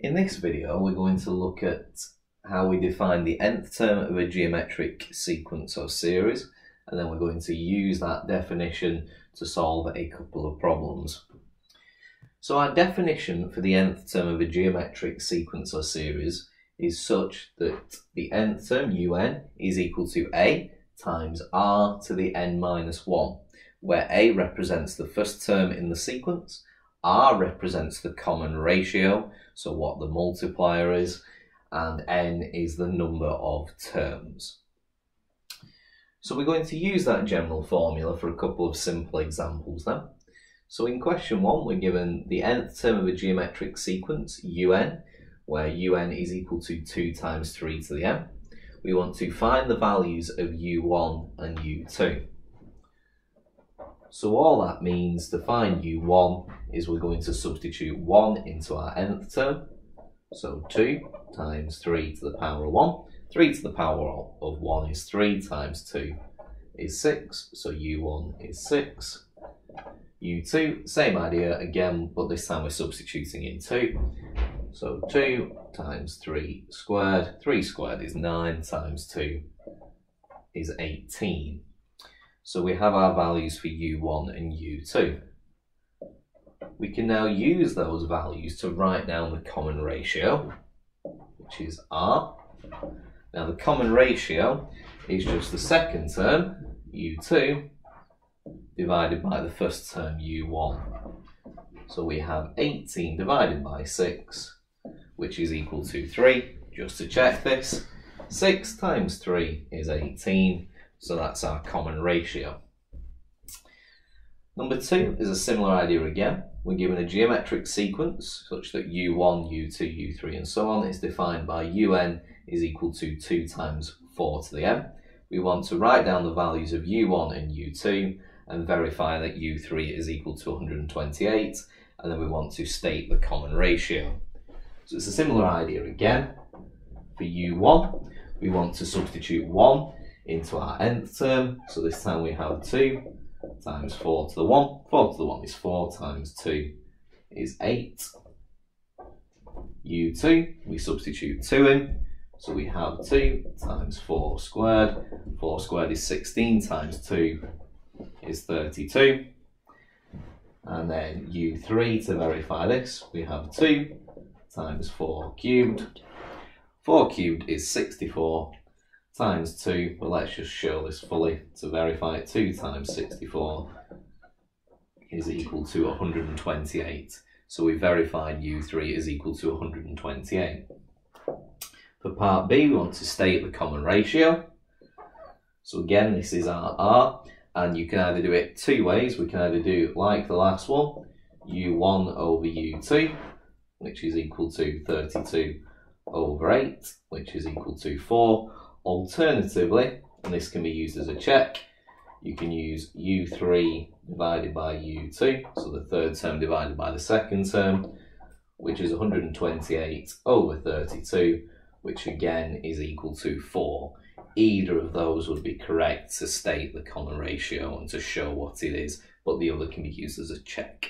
In this video, we're going to look at how we define the nth term of a geometric sequence or series, and then we're going to use that definition to solve a couple of problems. So our definition for the nth term of a geometric sequence or series is such that the nth term, un, is equal to a times r to the n minus 1, where a represents the first term in the sequence, r represents the common ratio, so what the multiplier is, and n is the number of terms. So we're going to use that general formula for a couple of simple examples now. So in question 1, we're given the nth term of a geometric sequence, un, where un is equal to 2 times 3 to the n. We want to find the values of u1 and u2. So all that means to find u1 is we're going to substitute 1 into our nth term. So 2 times 3 to the power of 1. 3 to the power of 1 is 3 times 2 is 6. So u1 is 6. u2, same idea again, but this time we're substituting in 2. So 2 times 3 squared. 3 squared is 9 times 2 is 18. So we have our values for u1 and u2. We can now use those values to write down the common ratio, which is r. Now the common ratio is just the second term, u2, divided by the first term, u1. So we have 18 divided by 6, which is equal to 3. Just to check this, 6 times 3 is 18. So that's our common ratio. Number 2 is a similar idea again. We're given a geometric sequence such that u1, u2, u3 and so on is defined by un is equal to 2 times 4 to the n. We want to write down the values of u1 and u2 and verify that u3 is equal to 128, and then we want to state the common ratio. So it's a similar idea again. For u1, we want to substitute 1 into our nth term, so this time we have 2 times 4 to the 1. 4 to the 1 is 4 times 2 is 8. u2, we substitute 2 in, so we have 2 times 4 squared. 4 squared is 16 times 2 is 32. And then u3, to verify this, we have 2 times 4 cubed. 4 cubed is 64. Times 2, but let's just show this fully to verify it. 2 times 64 is equal to 128. So we verified u3 is equal to 128. For part B, we want to state the common ratio. So again, this is our r, and you can either do it two ways. We can either do like the last one, u1 over u2, which is equal to 32 over 8, which is equal to 4. Alternatively, and this can be used as a check, you can use u3 divided by u2, so the third term divided by the second term, which is 128 over 32, which again is equal to 4. Either of those would be correct to state the common ratio and to show what it is, but the other can be used as a check.